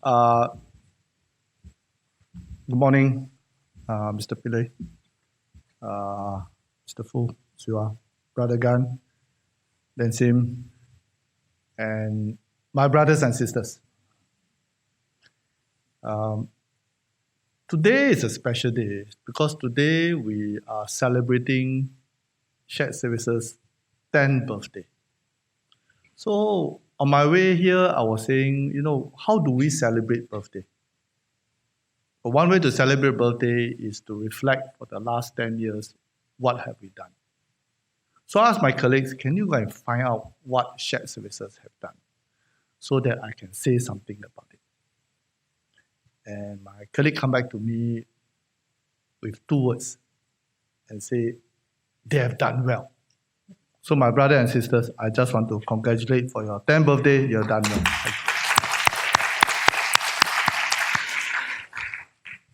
Good morning, Mr. Pillay, Mr. Fu, Siwa, Brother Gan, Dan Sim, and my brothers and sisters. Today is a special day because today we are celebrating Shared Services' 10th birthday. So on my way here, I was saying, how do we celebrate birthday? But one way to celebrate birthday is to reflect for the last 10 years, what have we done? So I asked my colleagues, can you go and find out what Shared Services have done so that I can say something about it? And my colleague come back to me with 2 words and say, they have done well. So my brother and sisters, I just want to congratulate for your 10th birthday, you have done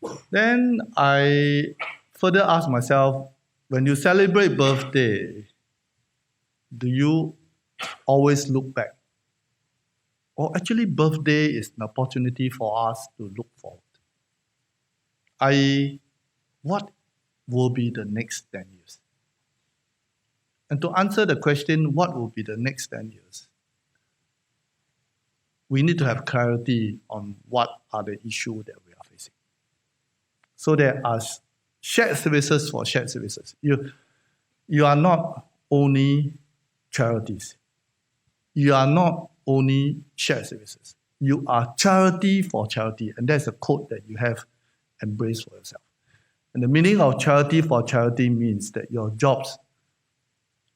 well. Then I further asked myself, when you celebrate birthday, do you always look back? Or actually, birthday is an opportunity for us to look forward. What will be the next 10 years? And to answer the question, what will be the next 10 years? We need to have clarity on what are the issues that we are facing. So there are shared services for shared services. You are not only charities. You are not only shared services. You are charity for charity. And that's a code that you have embraced for yourself. And the meaning of charity for charity means that your jobs,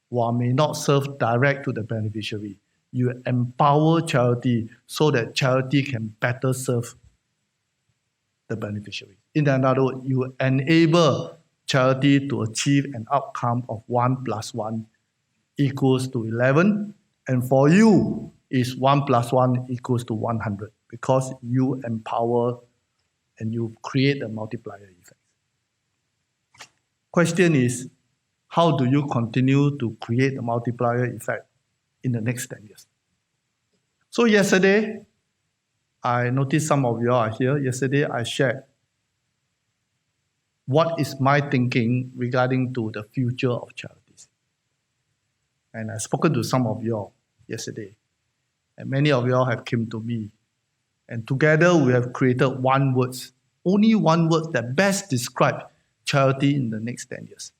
while may not serve direct to the beneficiary, you empower charity so that charity can better serve the beneficiary. In other words, you enable charity to achieve an outcome of 1 + 1 equals to 11. And for you, is 1 + 1 equals to 100 because you empower and you create a multiplier effect. Question is, how do you continue to create a multiplier effect in the next 10 years? So yesterday, I noticed some of you are here. Yesterday, I shared what is my thinking regarding to the future of charities. And I've spoken to some of you all yesterday. And many of you all have come to me. And together we have created one word, only one word that best describes charity in the next 10 years.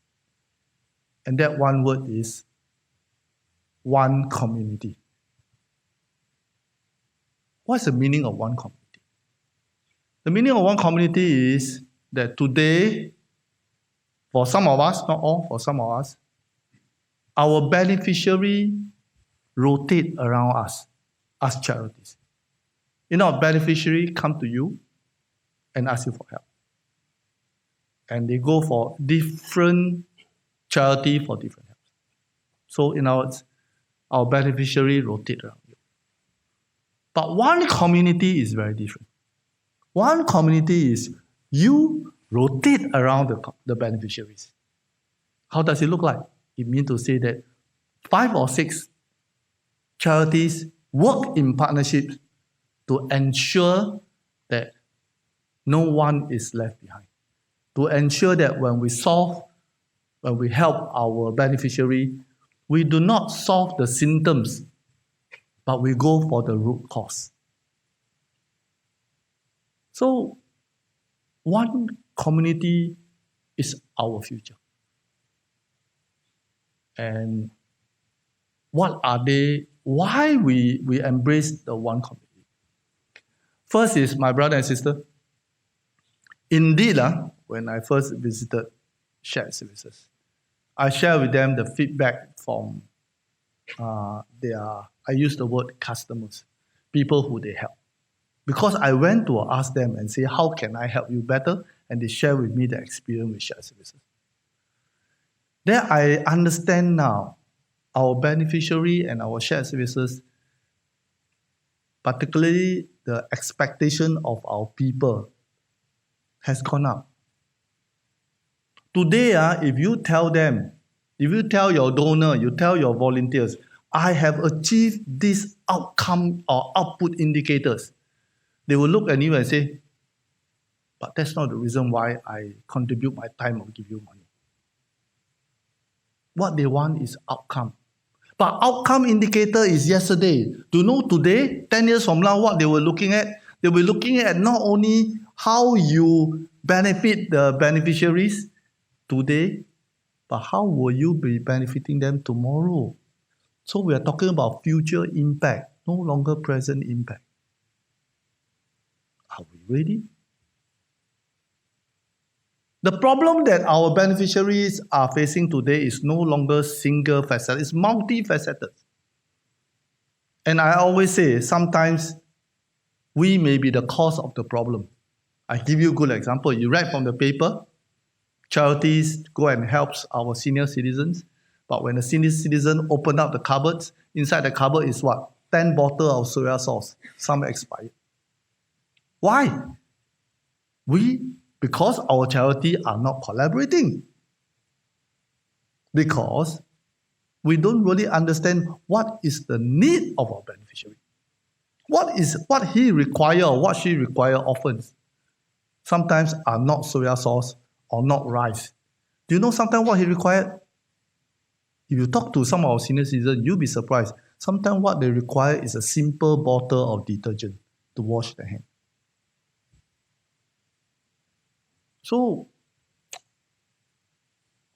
And that one word is one community. What's the meaning of one community? The meaning of one community is that today, for some of us, not all, for some of us, our beneficiary rotate around us as charities. Beneficiary come to you and ask you for help. And they go for different charity for different help. So in other words, our beneficiary rotate around you. But one community is very different. One community is you rotate around the beneficiaries. How does it look like? It means to say that 5 or 6 charities work in partnership to ensure that no one is left behind. To ensure that when we help our beneficiary, we do not solve the symptoms, but we go for the root cause. So, one community is our future. And what are they? Why we embrace the one community? First is my brother and sister. Indeed, when I first visited Shared Services, I shared with them the feedback from I use the word customers, people who they help. Because I went to ask them and say, how can I help you better? And they share with me the experience with Shared Services. Then I understand now our beneficiary and our shared services, particularly the expectation of our people, has gone up. Today, if you tell your donor, you tell your volunteers, I have achieved this outcome or output indicators, They will look at you and say, but that's not the reason why I contribute my time or give you money. What they want is outcome. But outcome indicator is yesterday. Do you know today, 10 years from now, what they were looking at? They were looking at not only how you benefit the beneficiaries today, but how will you be benefiting them tomorrow? So we are talking about future impact, no longer present impact. Are we ready? The problem that our beneficiaries are facing today is no longer single faceted, it's multifaceted. And I always say, sometimes we may be the cause of the problem. I give you a good example. You read from the paper, charities go and help our senior citizens. But when the senior citizen open up the cupboards, inside the cupboard is what? 10 bottles of soya sauce, some expired. Why? Because our charity are not collaborating. Because we don't really understand what is the need of our beneficiary. What he require or what she require often sometimes are not soya sauce or not rice. Do you know sometimes what he required? If you talk to some of our senior citizens, you'll be surprised. Sometimes what they require is a simple bottle of detergent to wash their hands. So,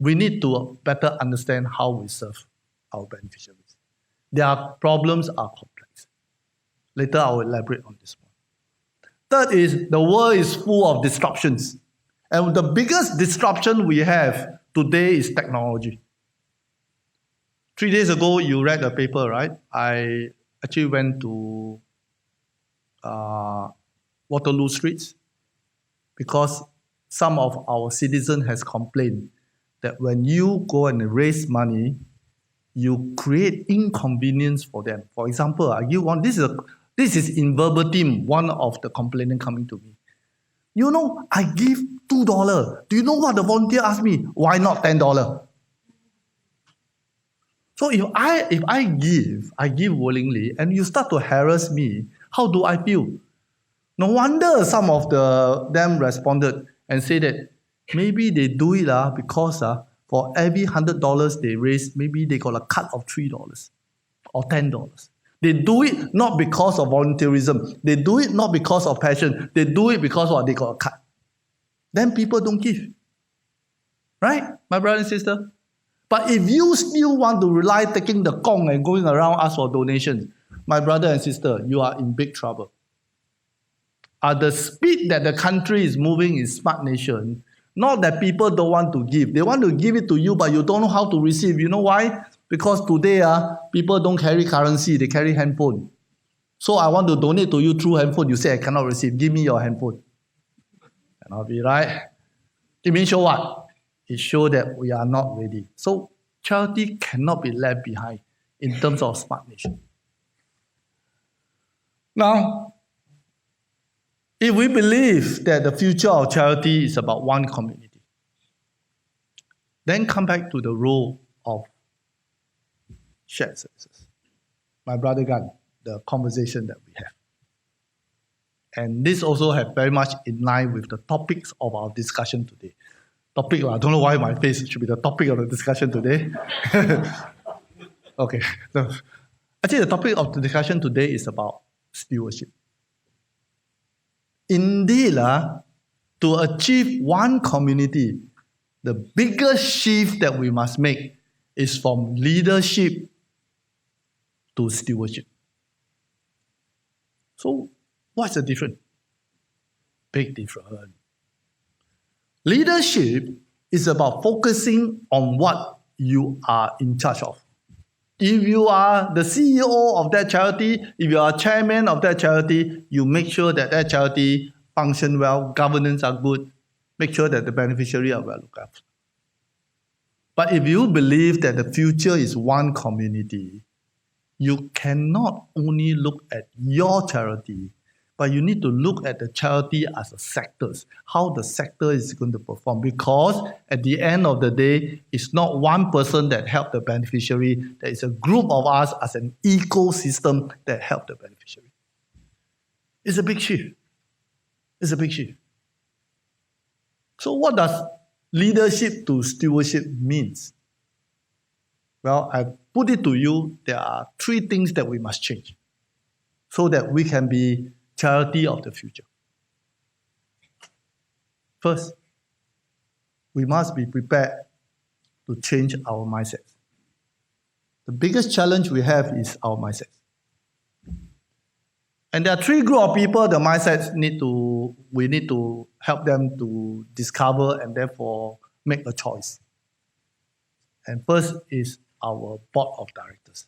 we need to better understand how we serve our beneficiaries. Their problems are complex. Later, I will elaborate on this one. Third is, the world is full of disruptions. And the biggest disruption we have today is technology. 3 days ago, you read the paper, right? I actually went to Waterloo Streets because some of our citizens has complained that when you go and raise money, you create inconvenience for them. For example, this is in verbatim one of the complainants coming to me. You know, I give $2. Do you know what the volunteer asked me? Why not $10? So if I give willingly, and you start to harass me, how do I feel? No wonder some of them responded and say that maybe they do it because for every $100 they raise, maybe they got a cut of $3 or $10. They do it not because of volunteerism. They do it not because of passion. They do it because they got a cut. Then people don't give. Right, my brother and sister? But if you still want to rely taking the gong and going around ask for donations, my brother and sister, you are in big trouble. At the speed that the country is moving in smart nation, not that people don't want to give. They want to give it to you, but you don't know how to receive. You know why? Because today, people don't carry currency, they carry handphone. So I want to donate to you through handphone. You say, I cannot receive. Give me your handphone. Cannot be right. It means show what? It shows that we are not ready. So charity cannot be left behind in terms of smart nation. Now, if we believe that the future of charity is about one community, then come back to the role of shared services. My brother Gan, the conversation that we have. And this also have very much in line with the topics of our discussion today. I don't know why my face should be the topic of the discussion today. Okay. So, actually, the topic of the discussion today is about stewardship. Indeed, to achieve one community, the biggest shift that we must make is from leadership to stewardship. So, what's the difference? Big difference. Leadership is about focusing on what you are in charge of. If you are the CEO of that charity, if you are chairman of that charity, you make sure that that charity functions well, governance are good, make sure that the beneficiaries are well looked after. But if you believe that the future is one community, you cannot only look at your charity, but you need to look at the charity as a sector, how the sector is going to perform. Because at the end of the day, it's not one person that helped the beneficiary. There is a group of us as an ecosystem that help the beneficiary. It's a big shift. It's a big shift. So what does leadership to stewardship means? Well, I put it to you, there are 3 things that we must change so that we can be charity of the future. First, we must be prepared to change our mindset. The biggest challenge we have is our mindset. And there are 3 groups of people the mindsets we need to help them to discover and therefore make a choice. And first is our board of directors.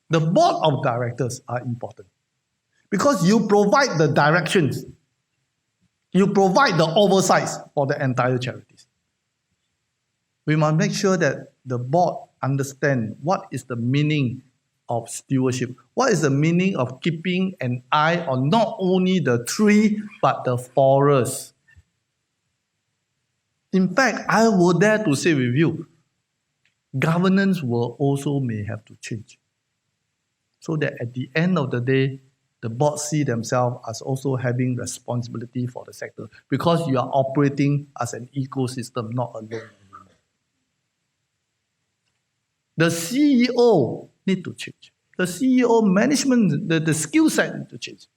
The board of directors are important because you provide the directions, you provide the oversight for the entire charities. We must make sure that the board understand what is the meaning of stewardship. What is the meaning of keeping an eye on not only the tree, but the forest? In fact, I would dare to say with you, governance will also may have to change. So that at the end of the day, the board see themselves as also having responsibility for the sector because you are operating as an ecosystem, not alone. The CEO need to change. The CEO management, the skill set need to change.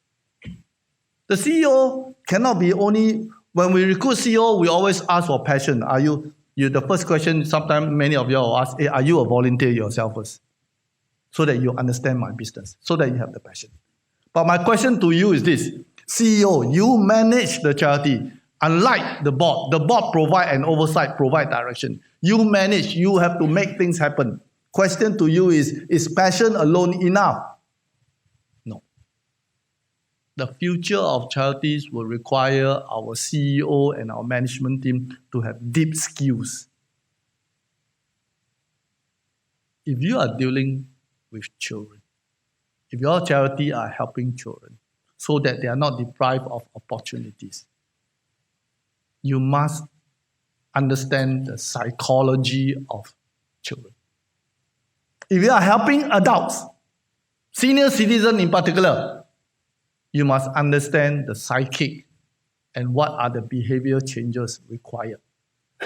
The CEO cannot be only, when we recruit CEO, we always ask for passion. Are you the first question, sometimes many of you will ask, are you a volunteer yourself first? So that you understand my business, so that you have the passion. But my question to you is this, CEO, you manage the charity. Unlike the board provide an oversight, provide direction. You manage, you have to make things happen. Question to you is passion alone enough? No. The future of charities will require our CEO and our management team to have deep skills. If you are dealing with children, if your charity are helping children so that they are not deprived of opportunities, you must understand the psychology of children. If you are helping adults, senior citizens in particular, you must understand the psychic and what are the behavior changes required.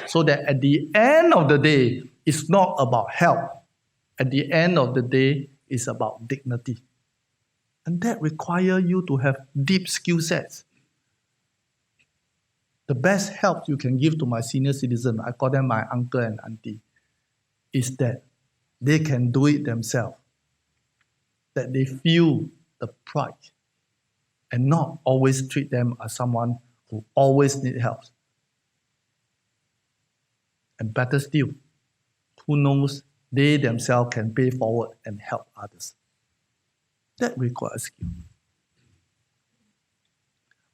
So that at the end of the day, it's not about help. At the end of the day, it's about dignity. And that requires you to have deep skill sets. The best help you can give to my senior citizen, I call them my uncle and auntie, is that they can do it themselves. That they feel the pride and not always treat them as someone who always needs help. And better still, who knows they themselves can pay forward and help others. That requires skill.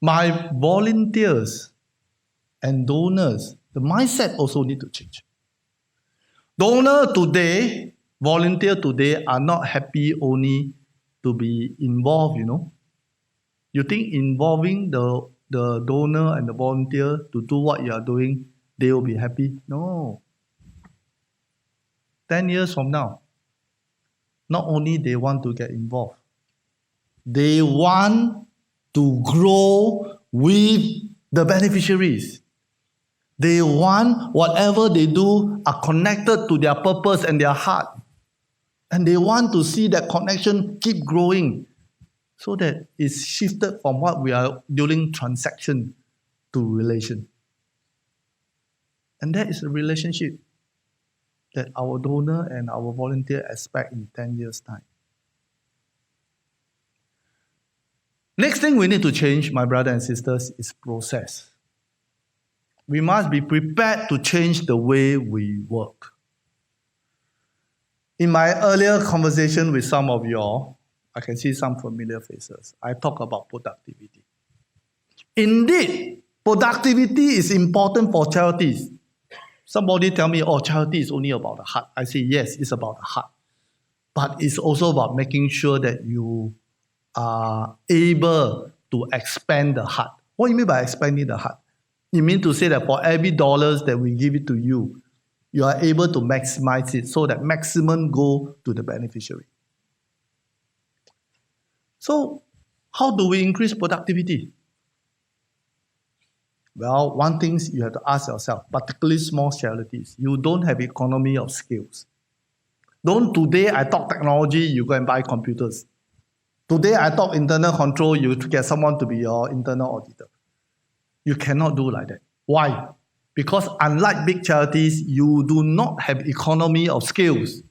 My volunteers and donors, the mindset also need to change. Donor today, volunteer today are not happy only to be involved, You think involving the donor and the volunteer to do what you are doing, they will be happy? No. 10 years from now, not only they want to get involved, they want to grow with the beneficiaries. They want whatever they do are connected to their purpose and their heart. And they want to see that connection keep growing so that it's shifted from what we are doing transaction to relation. And that is a relationship that our donor and our volunteer expect in 10 years' time. Next thing we need to change, my brothers and sisters, is process. We must be prepared to change the way we work. In my earlier conversation with some of you all, I can see some familiar faces. I talk about productivity. Indeed, productivity is important for charities. Somebody tell me, charity is only about the heart. I say, yes, it's about the heart. But it's also about making sure that you are able to expand the heart. What do you mean by expanding the heart? You mean to say that for every dollars that we give it to you, you are able to maximize it so that maximum go to the beneficiary. So How do we increase productivity? Well, one thing you have to ask yourself, particularly small charities, you don't have economy of scales. Don't today I talk technology, you go and buy computers. Today I talk internal control, you get someone to be your internal auditor. You cannot do like that. Why? Because unlike big charities, you do not have economy of scales.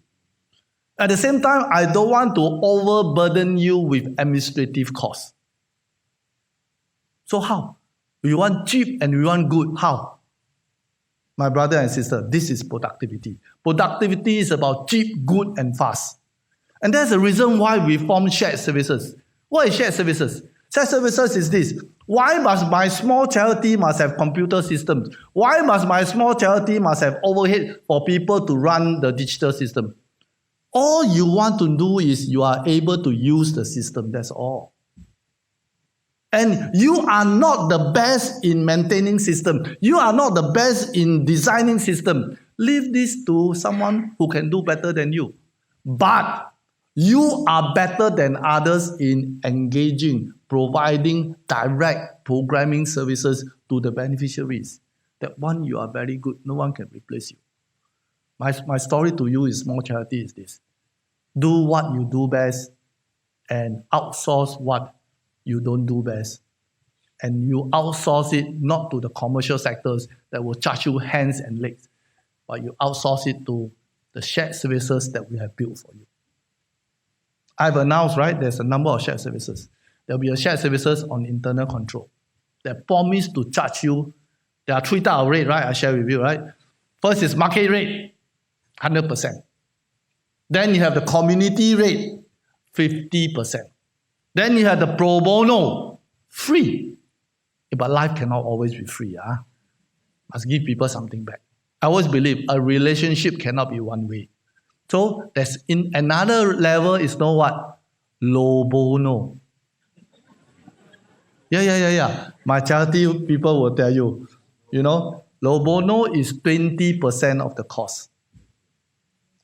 At the same time, I don't want to overburden you with administrative costs. So how? We want cheap and we want good. How? My brother and sister, this is productivity. Productivity is about cheap, good, and fast. And that's the reason why we form shared services. What is shared services? Shared services is this. Why must my small charity must have computer systems? Why must my small charity must have overhead for people to run the digital system? All you want to do is you are able to use the system. That's all. And you are not the best in maintaining system. You are not the best in designing system. Leave this to someone who can do better than you. But you are better than others in engaging, providing direct programming services to the beneficiaries. That one you are very good. No one can replace you. My story to you is small charity is this. Do what you do best and outsource what you don't do best. And you outsource it not to the commercial sectors that will charge you hands and legs, but you outsource it to the shared services that we have built for you. I've announced, right, there's a number of shared services. There'll be a shared services on internal control that promise to charge you. There are 3 types of rate, right? I share with you, right? First is market rate, 100%. Then you have the community rate, 50%. Then you have the pro bono, free. But life cannot always be free. Must give people something back. I always believe a relationship cannot be one way. So there's in another level is know what? Low bono. Yeah. My charity people will tell you, low bono is 20% of the cost.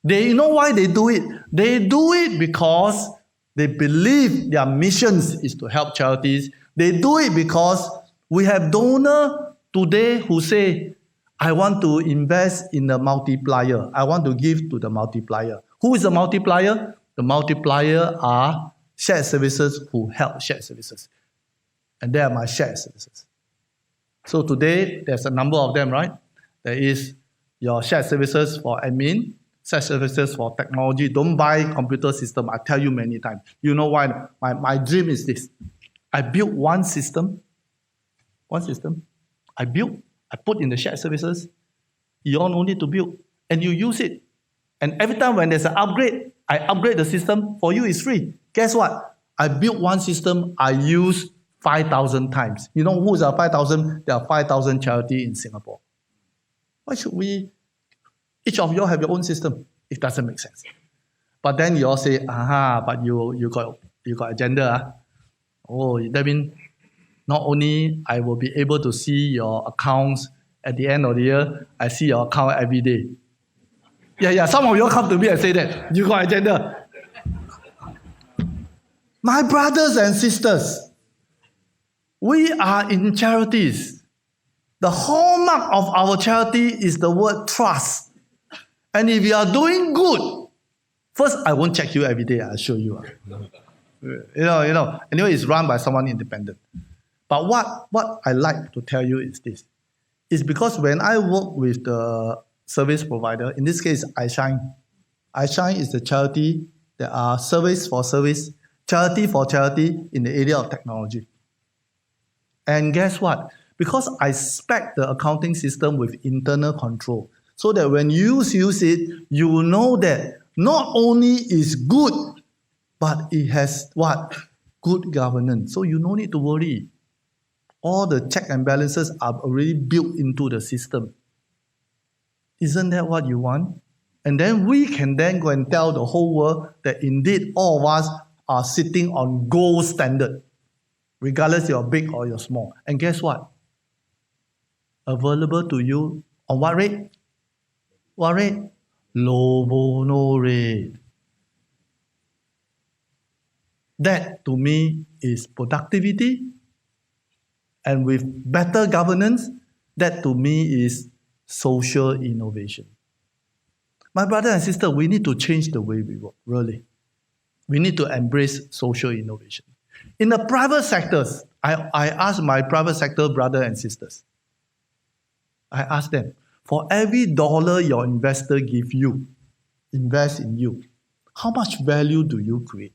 You know why they do it? They do it because they believe their missions is to help charities. They do it because we have donors today who say, I want to invest in the multiplier. I want to give to the multiplier. Who is the multiplier? The multiplier are shared services who help shared services. And they are my shared services. So today, there's a number of them, right? There is your shared services for admin, shared services for technology. Don't buy computer system. I tell you many times. You know why? My dream is this. I built one system. I put in the shared services. You all no need to build. And you use it. And every time when there's an upgrade, I upgrade the system. For you, it's free. Guess what? I built one system. I use 5,000 times. You know who's our 5,000? There are 5,000 charities in Singapore. Why should we? Each of you have your own system. It doesn't make sense. But then you all say, but you got agenda. Oh, that means not only I will be able to see your accounts at the end of the year, I see your account every day. Yeah, some of you come to me and say that. You got agenda. My brothers and sisters, we are in charities. The hallmark of our charity is the word trust. And if you are doing good, first, I won't check you every day, I'll show you. Anyway, it's run by someone independent. But what I like to tell you is this. It's because when I work with the service provider, in this case, iShine. iShine is the charity that are service for service, charity for charity in the area of technology. And guess what? Because I spec the accounting system with internal control, so that when you use it, you will know that not only is good, but it has what? Good governance. So you no need to worry. All the check and balances are already built into the system. Isn't that what you want? And then we can then go and tell the whole world that indeed all of us are sitting on gold standard, regardless you're big or you're small. And guess what? Available to you on what rate? What rate? Low bono rate. That to me is productivity, and with better governance, that to me is social innovation. My brother and sister, we need to change the way we work, really. We need to embrace social innovation. In the private sectors, I ask my private sector brother and sisters, I ask them, for every dollar your investor gives you, invest in you, how much value do you create?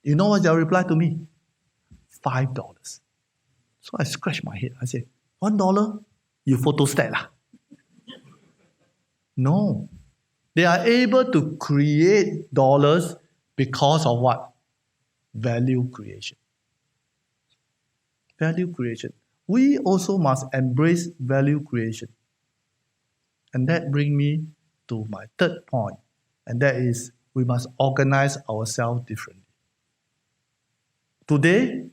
You know what they'll reply to me? $5. So I scratch my head. I say, $1? You photostat lah. No. They are able to create dollars because of what? Value creation. Value creation. We also must embrace value creation. And that brings me to my third point, and that is we must organize ourselves differently. Today,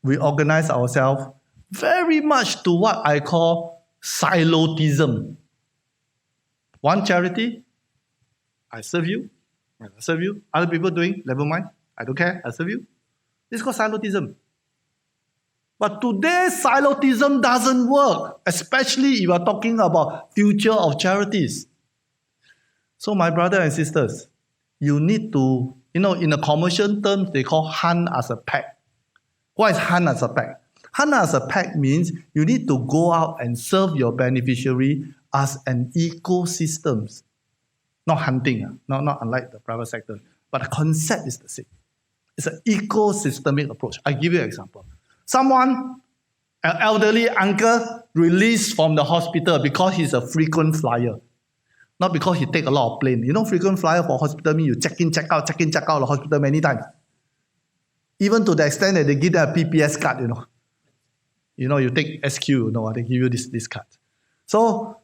we organize ourselves very much to what I call silotism. One charity, I serve you, I serve you. Other people doing, never mind, I don't care, I serve you. This is called silotism. But today's silotism doesn't work, especially if you are talking about future of charities. So my brother and sisters, you need to, in a commercial term, they call hunt as a pack. What is hunt as a pack? Hunt as a pack means you need to go out and serve your beneficiary as an ecosystem. Not hunting, not unlike the private sector, but the concept is the same. It's an ecosystemic approach. I give you an example. Someone, an elderly uncle, released from the hospital because he's a frequent flyer. Not because he take a lot of plane. You know, frequent flyer for hospital means you check in, check out the hospital many times. Even to the extent that they give them a PPS card, you take SQ, they give you this card. So,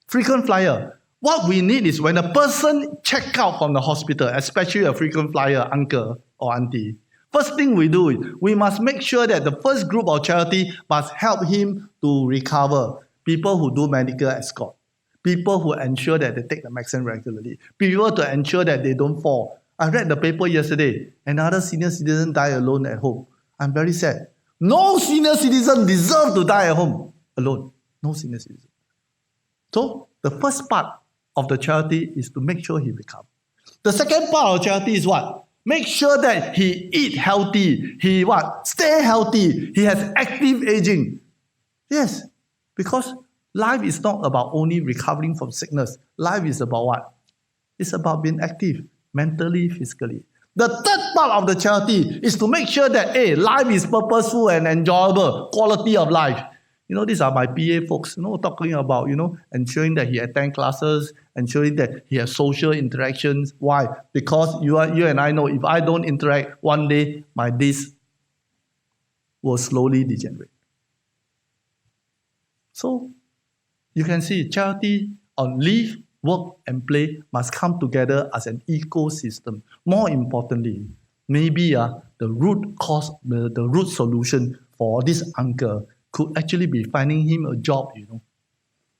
frequent flyer. What we need is when a person check out from the hospital, especially a frequent flyer uncle or auntie, first thing we do is we must make sure that the first group of charity must help him to recover. People who do medical escort. People who ensure that they take the medicine regularly. People to ensure that they don't fall. I read the paper yesterday. Another senior citizen died alone at home. I'm very sad. No senior citizen deserves to die at home alone. No senior citizen. So the first part of the charity is to make sure he recovers. The second part of charity is what? Make sure that he eat healthy. He what? Stay healthy. He has active aging. Yes, because life is not about only recovering from sickness. Life is about what? It's about being active, mentally, physically. The third part of the charity is to make sure that life is purposeful and enjoyable, quality of life. These are my PA folks, talking about, ensuring that he attend classes, ensuring that he has social interactions. Why? Because you and I know if I don't interact, one day my days will slowly degenerate. So, you can see charity on live, work, and play must come together as an ecosystem. More importantly, maybe the root cause, the root solution for this uncle could actually be finding him a job,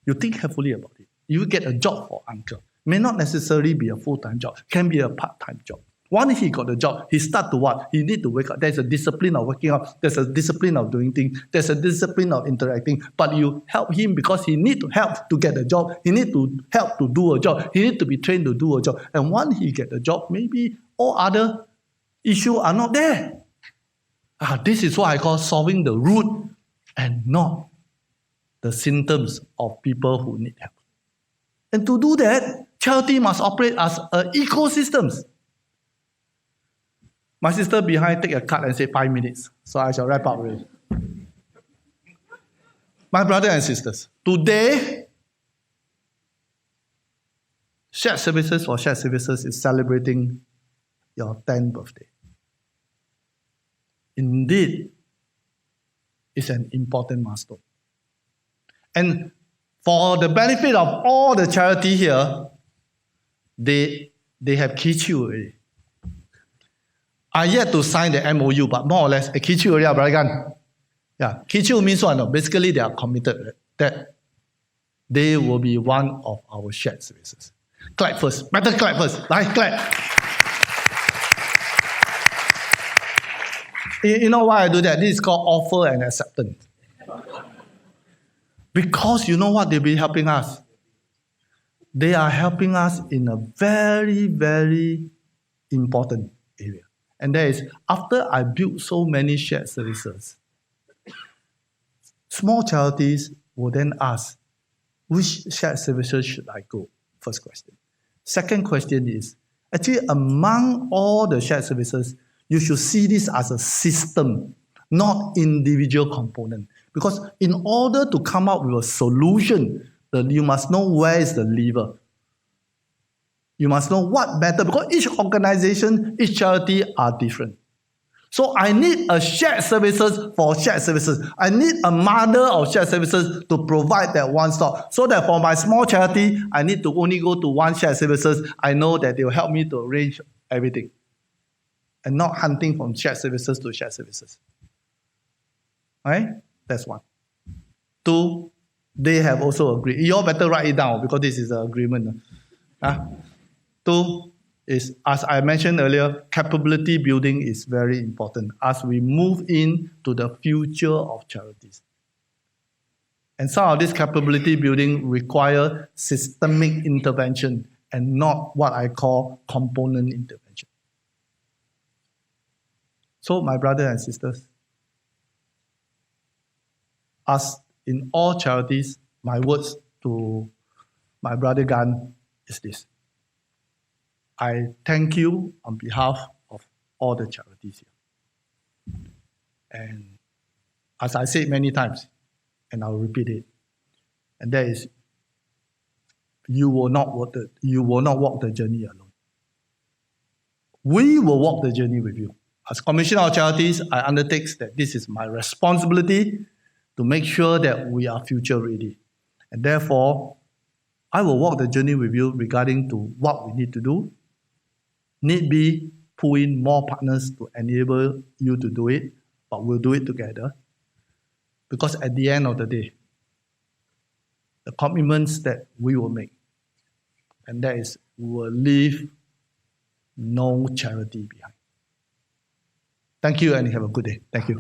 You think carefully about it. You get a job for uncle. May not necessarily be a full-time job. Can be a part-time job. Once he got the job, he start to what? He need to wake up. There's a discipline of waking up. There's a discipline of doing things. There's a discipline of interacting. But you help him because he need to help to get a job. He need to help to do a job. He need to be trained to do a job. And once he get the job, maybe all other issues are not there. This is what I call solving the root and not the symptoms of people who need help. And to do that, charity must operate as an ecosystem. My sister behind take a card and say 5 minutes. So I shall wrap up already. My brother and sisters, today, Shared Services for Shared Services is celebrating your 10th birthday. Indeed, it's an important milestone. And for the benefit of all the charity here, they have keyed you already. I yet to sign the MOU, but more or less, I keyed you already, brother Gan. Yeah, keyed you means what? No? Basically, they are committed that they will be one of our shared services. Clap first. Better clap first. Right, clap. You know why I do that? This is called offer and acceptance. Because you know what they'll be helping us? They are helping us in a very, very important area. And that is, after I built so many shared services, small charities will then ask, which shared services should I go? First question. Second question is, actually among all the shared services, you should see this as a system, not individual component. Because in order to come up with a solution, you must know where is the lever. You must know what better, because each organization, each charity are different. So I need a shared services for shared services. I need a mother of shared services to provide that one stop. So that for my small charity, I need to only go to one shared services. I know that they will help me to arrange everything. And not hunting from shared services to shared services. Right? That's one. Two, they have also agreed. You all better write it down because this is an agreement. Two is, as I mentioned earlier, capability building is very important as we move into the future of charities. And some of this capability building require systemic intervention and not what I call component intervention. So, my brothers and sisters, as in all charities, my words to my brother Gan is this. I thank you on behalf of all the charities here. And as I said many times, and I'll repeat it, and that is, you will not walk the journey alone. We will walk the journey with you. As Commissioner of Charities, I undertake that this is my responsibility to make sure that we are future ready. And therefore, I will walk the journey with you regarding to what we need to do. Need be pull in more partners to enable you to do it, but we'll do it together. Because at the end of the day, the commitments that we will make, and that is, we will leave no charity behind. Thank you and have a good day. Thank you.